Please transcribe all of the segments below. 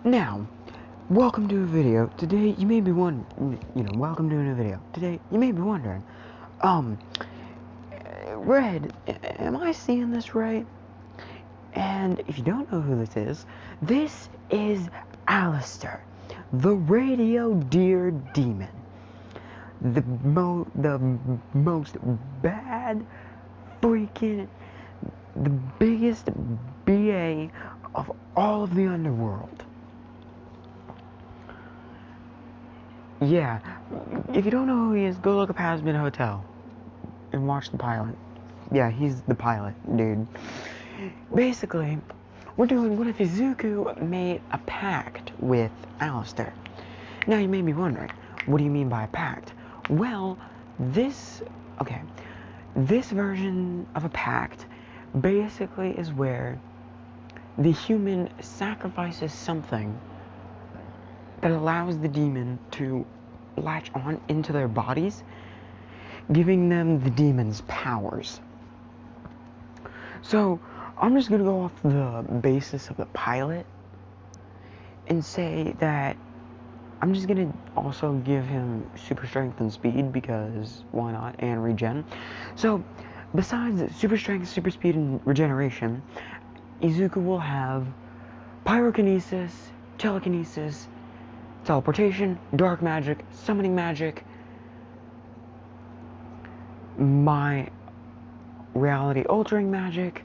Now, welcome to a video. Today, you may be wondering, welcome to a new video. Today, you may be wondering, um, Red, am I seeing this right? And if you don't know who this is Alastor, the radio deer demon. The most bad freaking, the biggest BA of all of the underworld. Yeah, if you don't know who he is, go look up Has-Been Hotel and watch the pilot. Yeah, he's the pilot, dude. Basically, what if Izuku made a pact with Alastor? Now you may be wondering, what do you mean by a pact? Well, this version of a pact basically is where the human sacrifices something that allows the demon to latch on into their bodies, giving them the demon's powers. So, I'm just gonna go off the basis of the pilot and say that I'm just gonna also give him super strength and speed, because why not, and regen. So, besides super strength, super speed, and regeneration, Izuku will have pyrokinesis, telekinesis, teleportation, dark magic, summoning magic, my reality altering magic,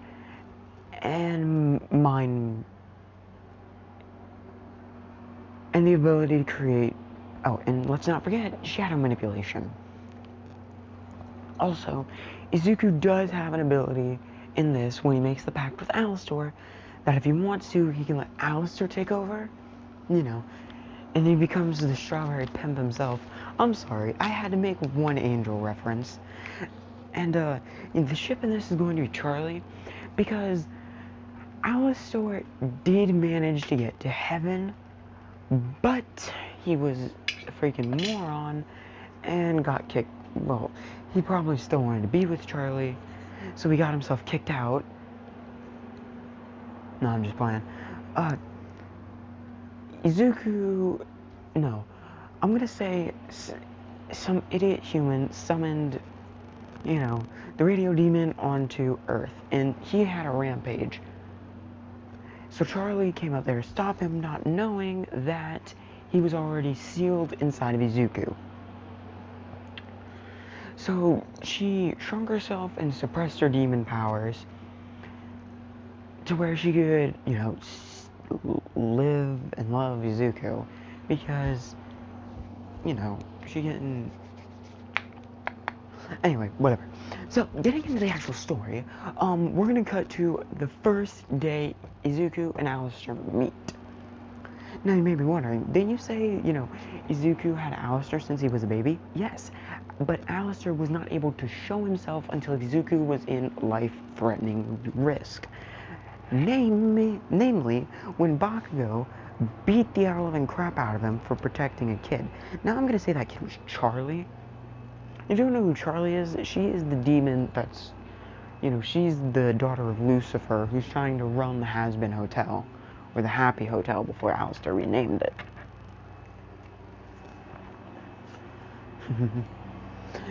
and mind, and the ability to create, and let's not forget, shadow manipulation. Also, Izuku does have an ability in this when he makes the pact with Alastor, that if he wants to, he can let Alastor take over, and he becomes the strawberry pimp himself. I'm sorry, I had to make one angel reference. And the ship in this is going to be Charlie, because Alastor did manage to get to heaven, but he was a freaking moron and got kicked. Well, he probably still wanted to be with Charlie, so he got himself kicked out. No, I'm just playing. Izuku, no, I'm gonna say some idiot human summoned, the radio demon onto Earth, and he had a rampage. So Charlie came out there to stop him, not knowing that he was already sealed inside of Izuku. So she shrunk herself and suppressed her demon powers to where she could, live and love Izuku, because, she getting... Anyway, whatever. So, getting into the actual story, we're gonna cut to the first day Izuku and Alastor meet. Now, you may be wondering, didn't you say, Izuku had Alastor since he was a baby? Yes, but Alastor was not able to show himself until Izuku was in life-threatening risk. Namely, when Bakugo beat the living crap out of him for protecting a kid. Now, I'm gonna say that kid was Charlie. You don't know who Charlie is? She is the demon that's, she's the daughter of Lucifer, who's trying to run the Has-Been Hotel, or the Happy Hotel before Alastor renamed it.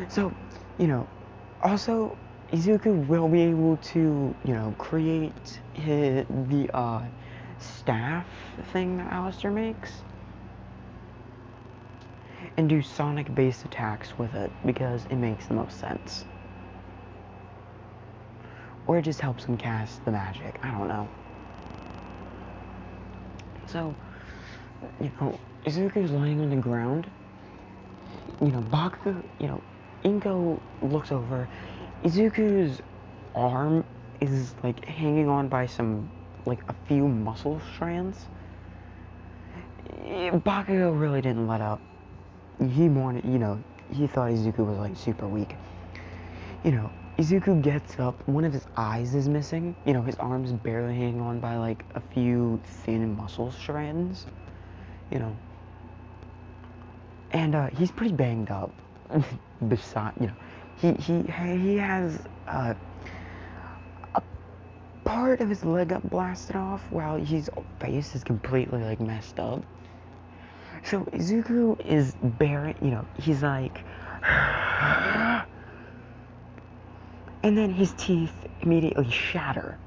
So, also, Izuku will be able to, create the staff thing that Alastor makes, and do sonic-based attacks with it, because it makes the most sense. Or it just helps him cast the magic, I don't know. So, Izuku's laying on the ground. Bakugo, Inko looks over. Izuku's arm is, hanging on by some, a few muscle strands. Bakugo really didn't let up. He wanted, he thought Izuku was, super weak. Izuku gets up, one of his eyes is missing. His arm's barely hanging on by, a few thin muscle strands. And, he's pretty banged up. Besides, he has, a part of his leg got blasted off while his face is completely, like, messed up. So Izuku is bare, he's like, and then his teeth immediately shatter,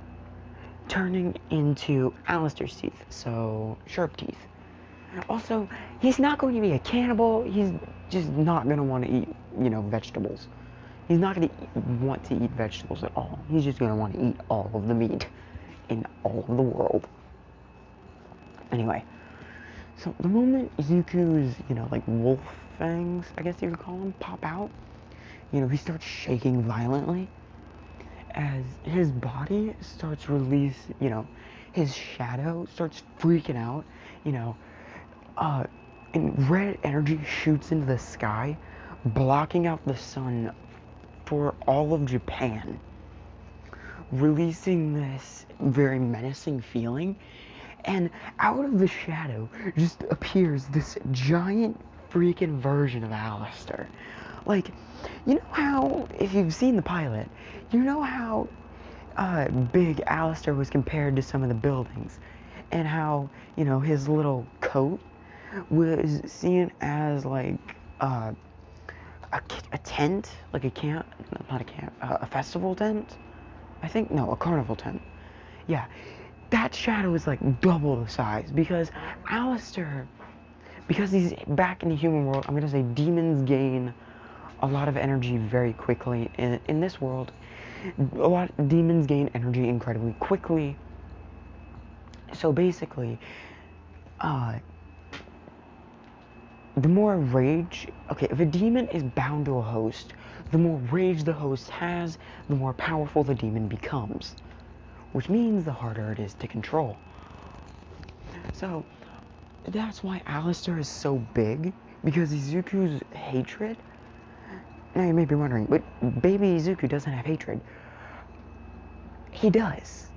turning into Alastor's teeth, so sharp teeth. Also, he's not going to be a cannibal, he's just not going to want to eat, vegetables. He's not going to want to eat vegetables at all. He's just going to want to eat all of the meat in all of the world. Anyway, so the moment Izuku's, like wolf fangs, I guess you could call them, pop out, he starts shaking violently as his body starts his shadow starts freaking out, and red energy shoots into the sky, blocking out the sun for all of Japan, releasing this very menacing feeling. And out of the shadow just appears this giant freaking version of Alastor. Like, you know how, if you've seen the pilot, you know how big Alastor was compared to some of the buildings, and how, his little coat was seen as like a tent, like a camp, not a camp, a festival tent, I think, no, a carnival tent. Yeah, that shadow is like double the size, because Alastor, because he's back in the human world, I'm gonna say demons gain a lot of energy very quickly. In this world, demons gain energy incredibly quickly. So basically, the more rage, okay, if a demon is bound to a host, the more rage the host has, the more powerful the demon becomes, which means the harder it is to control. So that's why Alastor is so big, because Izuku's hatred. Now you may be wondering, but baby Izuku doesn't have hatred. He does.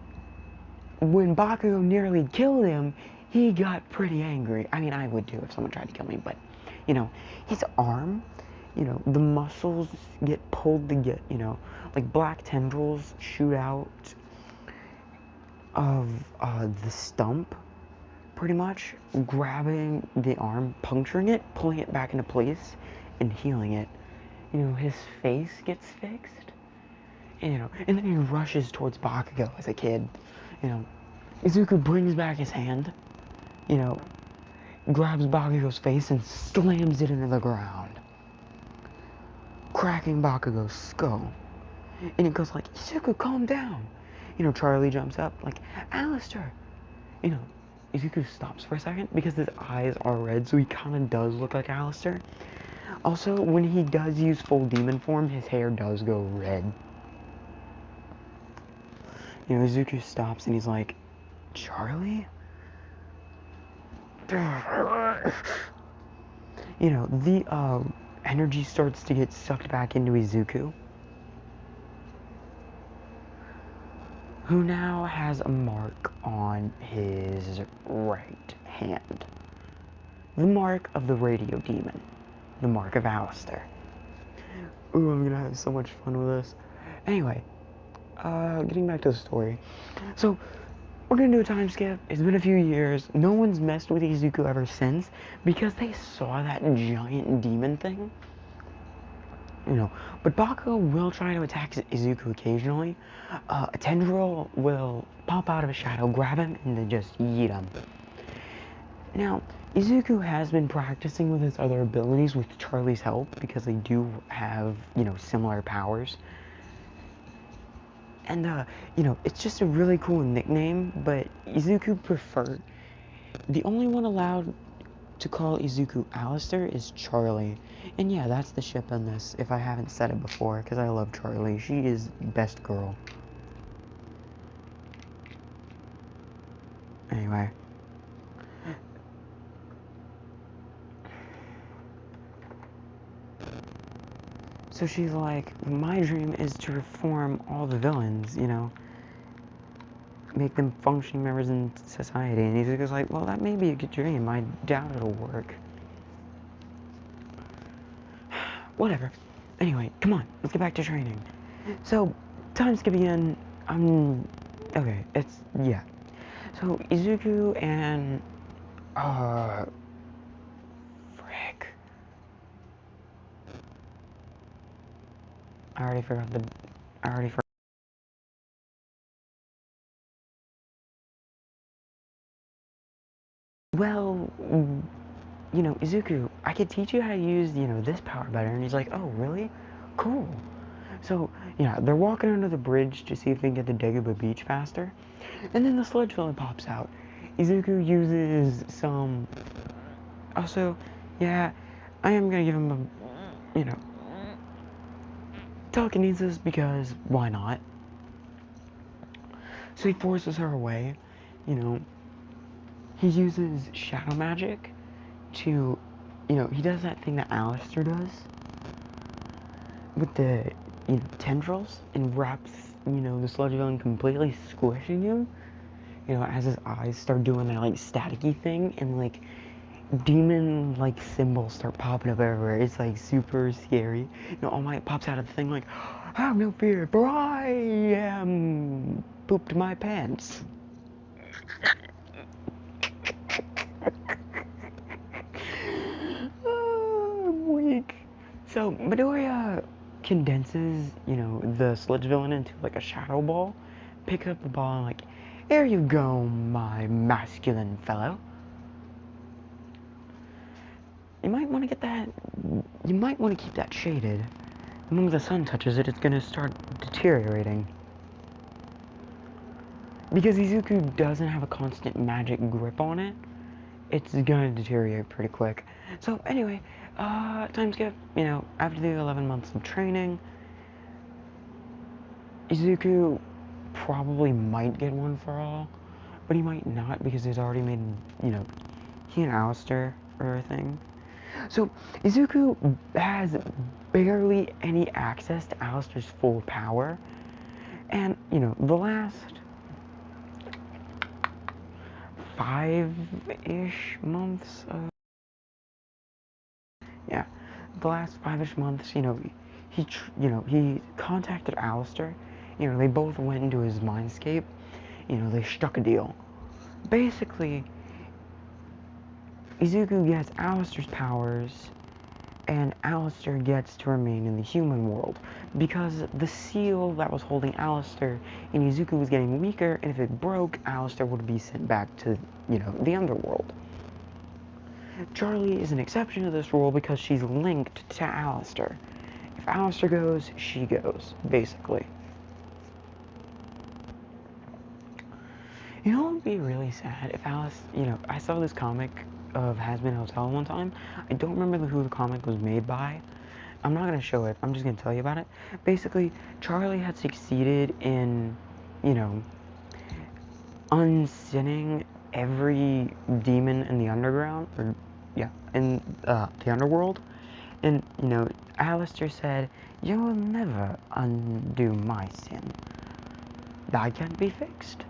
When Bakugo nearly killed him, he got pretty angry. I mean, I would too if someone tried to kill me, but, his arm, the muscles get pulled to get, like black tendrils shoot out of the stump, pretty much, grabbing the arm, puncturing it, pulling it back into place, and healing it. His face gets fixed, and then he rushes towards Bakugo as a kid. Izuku brings back his hand, grabs Bakugo's face and slams it into the ground, cracking Bakugo's skull. And it goes like, Izuku, calm down. Charlie jumps up, like, Alastor. Izuku stops for a second because his eyes are red, so he kind of does look like Alastor. Also, when he does use full demon form, his hair does go red. Izuku stops and he's like, Charlie? The energy starts to get sucked back into Izuku, who now has a mark on his right hand. The mark of the radio demon. The mark of Alastor. Ooh, I'm gonna have so much fun with this. Anyway, getting back to the story. So, we're gonna do a time skip. It's been a few years. No one's messed with Izuku ever since, because they saw that giant demon thing. But Bakugo will try to attack Izuku occasionally. A tendril will pop out of a shadow, grab him, and then just yeet him. Now, Izuku has been practicing with his other abilities with Charlie's help, because they do have, similar powers. And, it's just a really cool nickname, but Izuku preferred. The only one allowed to call Izuku Alastor is Charlie. And yeah, that's the ship in this, if I haven't said it before, because I love Charlie. She is best girl. Anyway. So she's like, my dream is to reform all the villains, make them functioning members in society. And Izuku's like, well, that may be a good dream. I doubt it'll work. Whatever. Anyway, come on, let's get back to training. So, time skip again. I'm Okay, yeah. So, Izuku and, frick. I already forgot the, I already forgot. Well, Izuku, I could teach you how to use, this power better. And he's like, oh, really? Cool. So, yeah, they're walking under the bridge to see if they can get to Dagobah Beach faster. And then the sludge villain pops out. Izuku uses some... Also, yeah, I am gonna give him telekinesis because why not? So he forces her away. You know, he uses shadow magic to, he does that thing that Alastor does with the, tendrils and wraps, the sludge villain completely squishing him. As his eyes start doing that, like, staticky thing, and, like, demon, like, symbols start popping up everywhere. It's, like, super scary. All Might pops out of the thing, like, have no fear, for I am pooped my pants. Oh, I'm weak. So, Midoriya condenses, the sludge villain into, like, a shadow ball, picks up the ball, and, like, here you go, my masculine fellow. You might want to get that, you might want to keep that shaded. The moment the sun touches it, it's going to start deteriorating. Because Izuku doesn't have a constant magic grip on it, it's going to deteriorate pretty quick. So anyway, time skip, after the 11 months of training, Izuku probably might get one for all, but he might not because he's already made, he and Alastor are a thing. So, Izuku has barely any access to Alastor's full power, and, the last 5-ish months yeah, the last 5-ish months, he contacted Alastor, they both went into his mindscape, they struck a deal. Basically, Izuku gets Alastor's powers, and Alastor gets to remain in the human world because the seal that was holding Alastor in Izuku was getting weaker, and if it broke, Alastor would be sent back to, the underworld. Charlie is an exception to this rule because she's linked to Alastor. If Alastor goes, she goes, basically. It would be really sad if I saw this comic of Hazbin Hotel one time. I don't remember who the comic was made by. I'm not going to show it. I'm just going to tell you about it. Basically, Charlie had succeeded in, unsinning every demon in the underground, in the underworld. And, Alastor said, you'll never undo my sin. That can be fixed.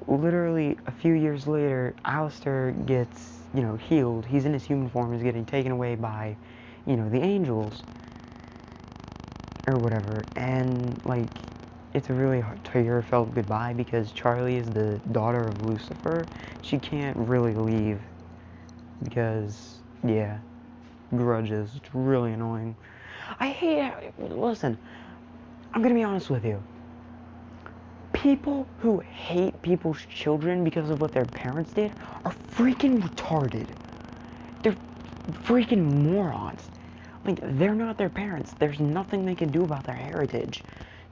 Literally a few years later, Alastor gets, healed. He's in his human form. He's getting taken away by, the angels. Or whatever. And, like, it's a really tear-felt goodbye because Charlie is the daughter of Lucifer. She can't really leave because, yeah, grudges. It's really annoying. I hate it. Listen, I'm gonna be honest with you. People who hate people's children because of what their parents did are freaking retarded. They're freaking morons. Like, they're not their parents. There's nothing they can do about their heritage.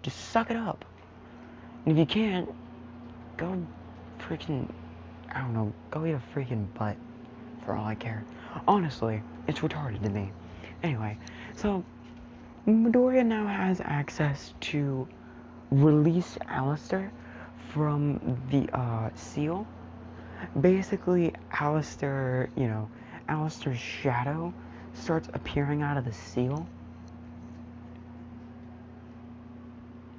Just suck it up. And if you can't, go freaking, I don't know, go eat a freaking butt, for all I care. Honestly, it's retarded to me. Anyway, so, Midoriya now has access to release Alastor from the, seal. Basically, Alastor's shadow starts appearing out of the seal.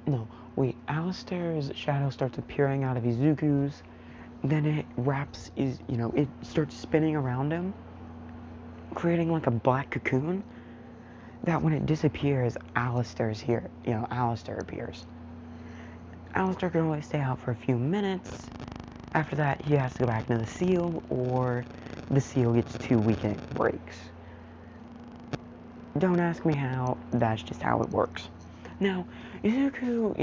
No, wait, Alastor's shadow starts appearing out of Izuku's, then it it starts spinning around him, creating like a black cocoon, that when it disappears, Alastor's here, Alastor appears. Alastor can only stay out for a few minutes. After that, he has to go back into the seal, or the seal gets too weak and it breaks. Don't ask me how, that's just how it works. Now, Izuku,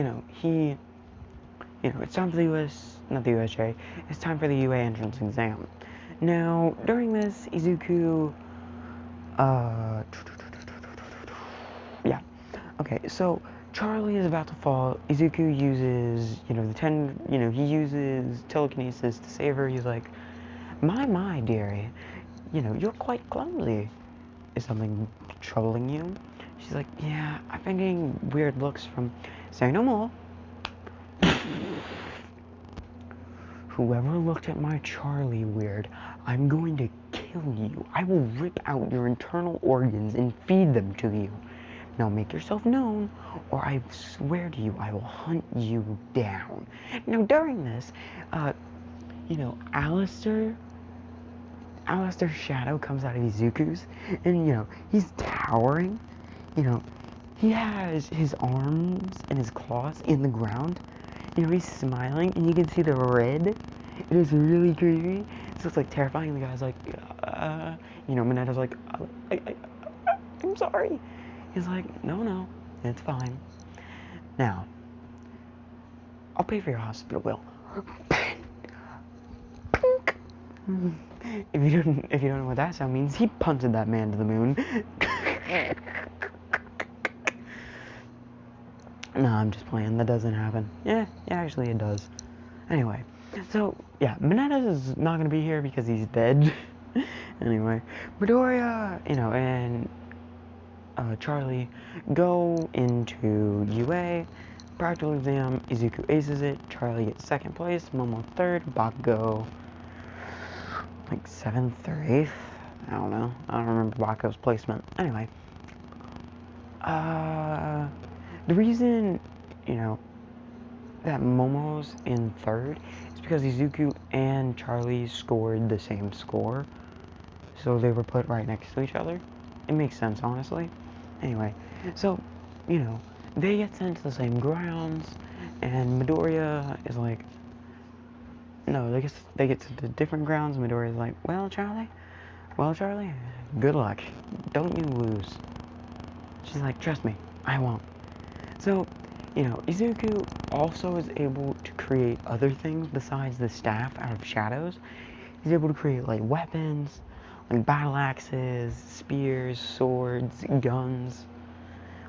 it's time for the not the USJ, it's time for the UA entrance exam. Now, during this, Izuku, yeah, okay, so Charlie is about to fall. Izuku uses, he uses telekinesis to save her. He's like, my, dearie, you're quite clumsy. Is something troubling you? She's like, yeah, I've been getting weird looks from, say no more. Whoever looked at my Charlie weird, I'm going to kill you. I will rip out your internal organs and feed them to you. Now make yourself known, or I swear to you, I will hunt you down. Now during this, Alastor's shadow comes out of Izuku's, and, he's towering. He has his arms and his claws in the ground. He's smiling, and you can see the red. It is really creepy. So it's, like, terrifying. The guy's like, Mineto's like, I'm sorry. He's like, no, it's fine. Now, I'll pay for your hospital bill. If you don't know what that sound means, he punted that man to the moon. No, I'm just playing. That doesn't happen. Yeah, actually it does. Anyway, so yeah, Mineta is not gonna be here because he's dead. Anyway, Midoriya, and Charlie go into UA. Practical exam, Izuku aces it. Charlie gets second place. Momo third. Bakugo like 7th or 8th. I don't know. I don't remember Bakugo's placement. Anyway, the reason, that Momo's in third is because Izuku and Charlie scored the same score. So they were put right next to each other. It makes sense, honestly. Anyway, so, they get sent to the same grounds, and Midoriya is like, no, they get to the different grounds, and Midoriya's like, well, Charlie, good luck. Don't you lose. She's like, trust me, I won't. So, Izuku also is able to create other things besides the staff out of shadows. He's able to create, like, weapons, like battle axes, spears, swords, guns,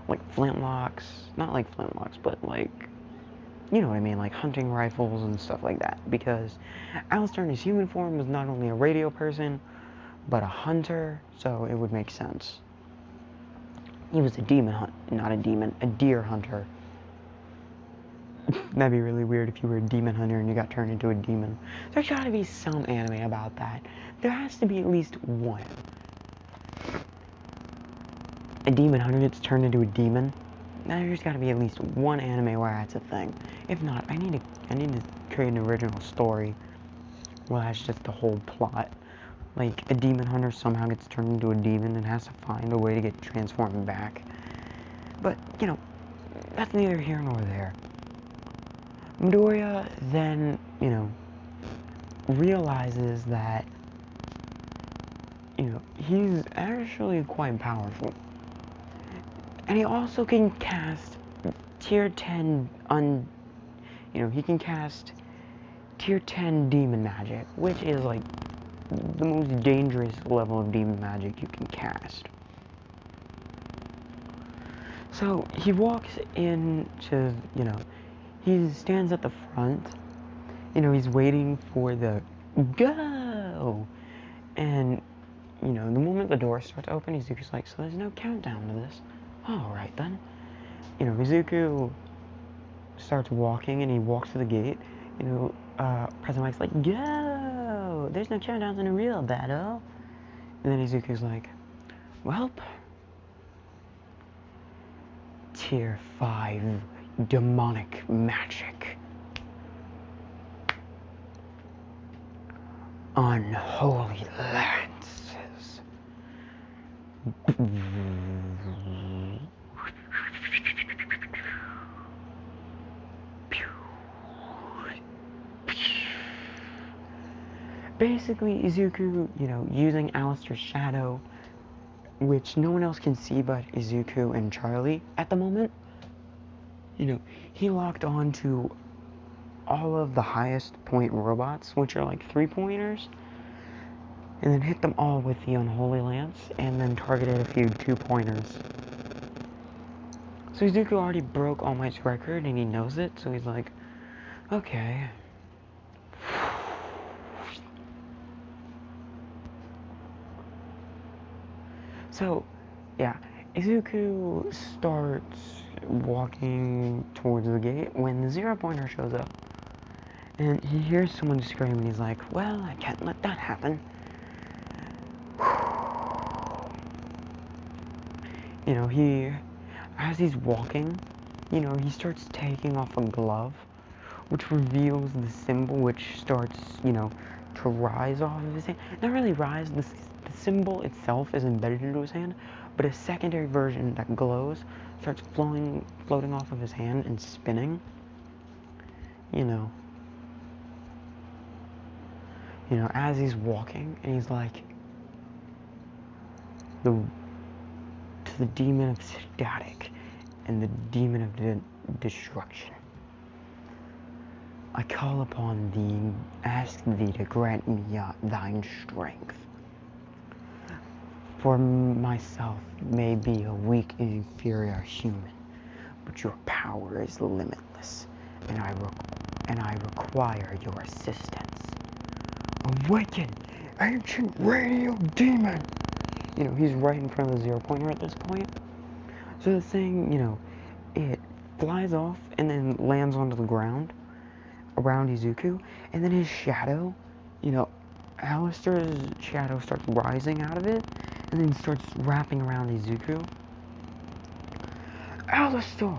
like flintlocks. Not like flintlocks, but like, you know what I mean, like hunting rifles and stuff like that. Because Alastor in his human form was not only a radio person, but a hunter, so it would make sense. He was a deer hunter. That'd be really weird if you were a demon hunter and you got turned into a demon. There's gotta be some anime about that. There has to be at least one. A demon hunter gets turned into a demon. Now there's gotta be at least one anime where that's a thing. If not, I need to create an original story. Well, that's just the whole plot. Like, a demon hunter somehow gets turned into a demon and has to find a way to get transformed back. But, that's neither here nor there. Midoriya then, realizes that, he's actually quite powerful. And he also can cast tier 10 he can cast tier 10 demon magic, which is like the most dangerous level of demon magic you can cast. So he walks into, he stands at the front, he's waiting for the go, and, the moment the door starts open, Izuku's like, so there's no countdown to this. Alright then. Izuku starts walking, and he walks to the gate, President Mike's like, go! There's no countdowns in a real battle. And then Izuku's like, welp. Tier 5 demonic magic. Unholy lances. basically, Izuku, using Alastor's shadow, which no one else can see but Izuku and Charlie at the moment, he locked on to all of the highest point robots, which are like 3-pointers, and then hit them all with the Unholy Lance, and then targeted a few 2-pointers. So Izuku already broke All Might's record, and he knows it, so he's like, okay. So, yeah, Izuku starts walking towards the gate when the 0-pointer shows up. And he hears someone scream, and he's like, well, I can't let that happen. As he's walking, he starts taking off a glove, which reveals the symbol, which starts, to rise off of his hand. Not really rise, the symbol itself is embedded into his hand, but a secondary version that glows starts floating off of his hand and spinning. As he's walking, and he's like, to the demon of static and the demon of destruction, I call upon thee, ask thee to grant me thine strength. For myself may be a weak and inferior human, but your power is limitless, and I require your assistance. Awaken, ancient radio demon! He's right in front of the 0-pointer at this point. So the thing, it flies off and then lands onto the ground around Izuku, and then his shadow, Alastor's shadow starts rising out of it, and then starts wrapping around Izuku. Alastor,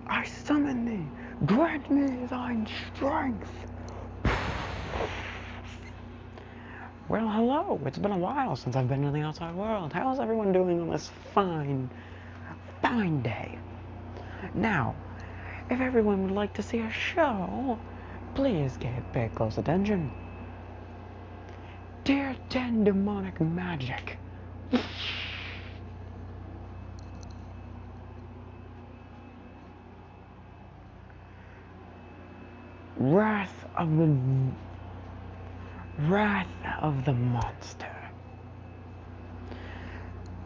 I summon thee, grant me thine strength. Well, hello, it's been a while since I've been in the outside world. How's everyone doing on this fine day? Now, if everyone would like to see a show, please pay close attention. Tier 10 demonic magic. Wrath of the monster.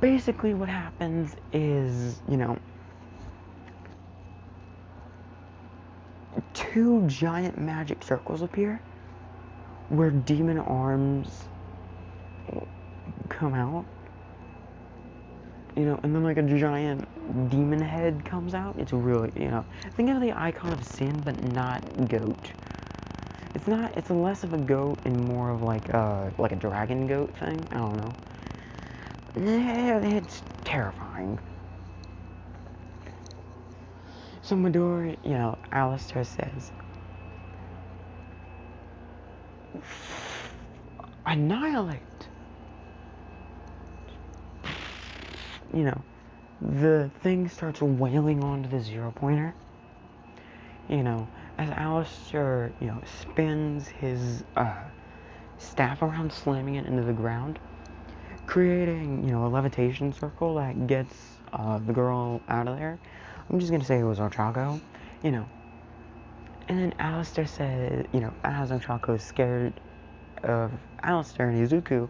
Basically what happens is, two giant magic circles appear where demon arms come out, and then like a giant demon head comes out. It's really, think of the icon of sin, but not goat. It's less of a goat and more of like a dragon goat thing. I don't know. It's terrifying. So Midori, Alastor says, annihilate. The thing starts wailing onto the 0-pointer. As Alastor, spins his staff around, slamming it into the ground, creating, a levitation circle that gets the girl out of there. I'm just gonna say it was Ochako, And then Alastor said, as Ochako is scared of Alastor and Izuku,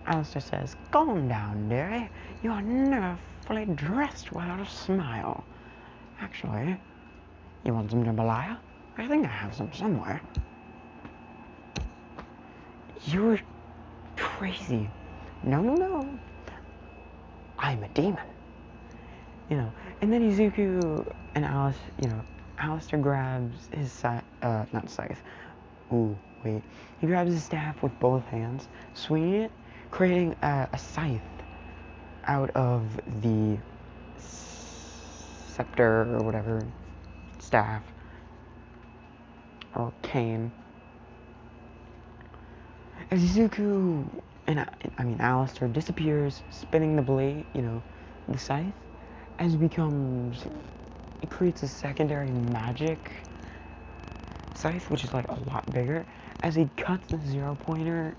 Alastor says, calm down, dearie. You are never fully dressed without a smile. Actually, you want some jambalaya? I think I have some somewhere. You're crazy. No. I'm a demon. And then Izuku and Alastor grabs his not scythe. Ooh, wait. He grabs his staff with both hands, swinging it, creating a scythe out of the scepter or whatever, staff, or cane. As Izuku and Alastor disappears, spinning the blade, the scythe, it creates a secondary magic scythe, which is like a lot bigger, as he cuts the 0-pointer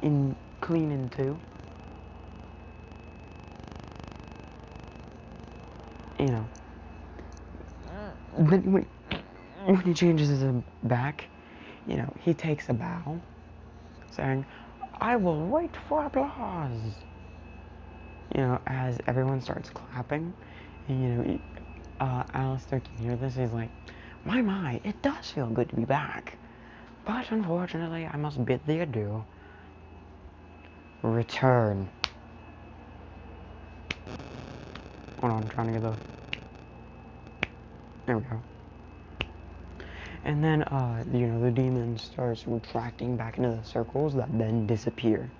in clean in two. You know, then when he changes his back, you know, he takes a bow, saying, "I will wait for applause." You know, as everyone starts clapping, and, you know, Alastor can hear this. He's like, my, it does feel good to be back. But unfortunately, I must bid thee adieu. Return. Hold on, I'm trying to get the... There we go. And then, you know, the demon starts retracting back into the circles that then disappear.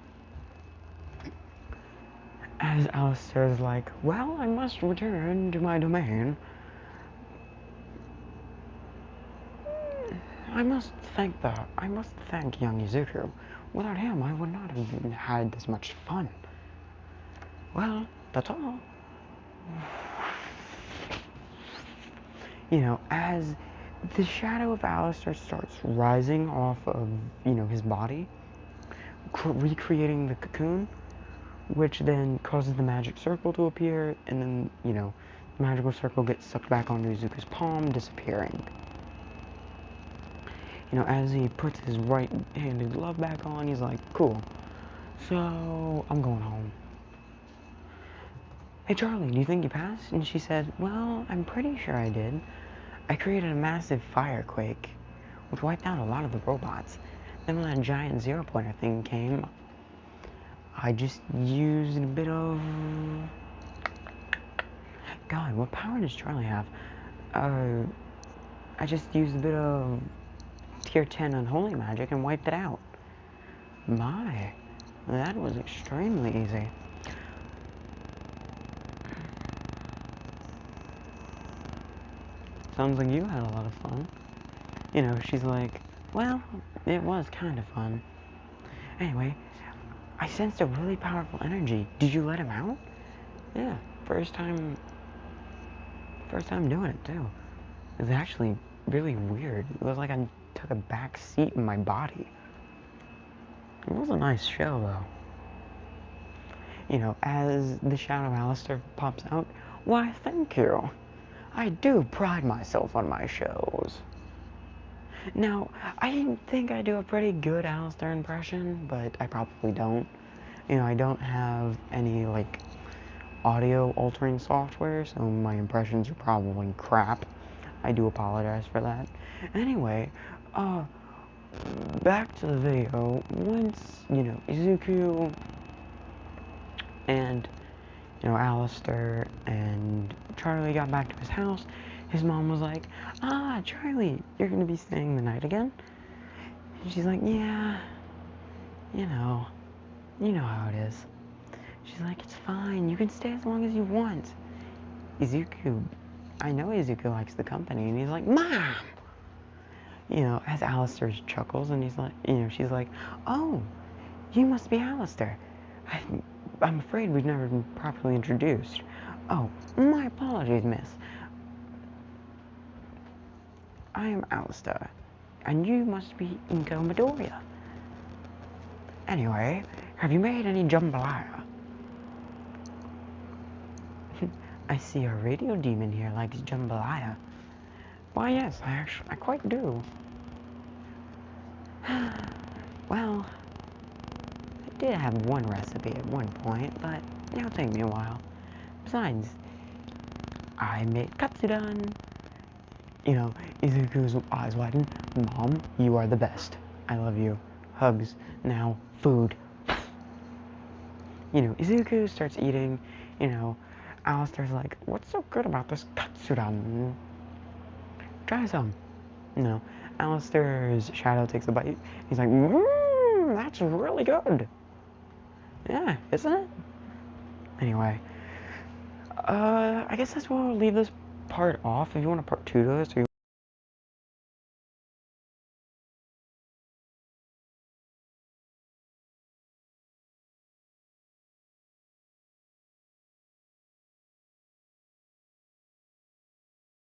As Alastor is like, well, I must return to my domain. I must thank young Izuku. Without him, I would not have had this much fun. Well, that's all. You know, as the shadow of Alastor starts rising off of, you know, his body, recreating the cocoon, which then causes the magic circle to appear, and then, you know, the magical circle gets sucked back onto Izuku's palm, disappearing. You know, as he puts his right-handed glove back on, he's like, cool, so I'm going home. Hey Charlie, do you think you passed? And she said, well, I'm pretty sure I did. I created a massive firequake, which wiped out a lot of the robots. Then when that giant 0-pointer thing came, I just used a bit of... God, what power does Charlie have? I just used a bit of tier 10 unholy magic and wiped it out. My, that was extremely easy. Sounds like you had a lot of fun. You know, she's like, well, it was kind of fun. Anyway, I sensed a really powerful energy. Did you let him out? Yeah, first time doing it too. It was actually really weird. It was like I took a back seat in my body. It was a nice show though. You know, as the shadow of Alastor pops out, why thank you. I do pride myself on my shows. Now, I think I do a pretty good Alastor impression, but I probably don't. You know, I don't have any, like, audio altering software, so my impressions are probably crap. I do apologize for that. Anyway, back to the video. Once, you know, Izuku and, you know, Alastor and Charlie got back to his house, his mom was like, Charlie, you're gonna be staying the night again? And she's like, yeah, you know how it is. She's like, it's fine, you can stay as long as you want. Izuku, I know Izuku likes the company, and he's like, Mom! You know, as Alastor chuckles, and he's like, you know, she's like, oh, you must be Alastor. I'm afraid we've never been properly introduced. Oh, my apologies, miss. I am Alastor, and you must be Inko Midoriya. Anyway, have you made any jambalaya? I see a radio demon here likes jambalaya. Why, yes, I quite do. Well, I did have one recipe at one point, but it'll take me a while. Besides, I made katsudon. You know, Izuku's eyes widen. Mom, you are the best. I love you. Hugs. Now, food. You know, Izuku starts eating. You know, Alastor's like, what's so good about this katsudon? Try some. You know, Alastor's shadow takes a bite. He's like, that's really good. Yeah, isn't it? Anyway, I guess that's where we'll leave this part off. If you want a part 2 to this, or you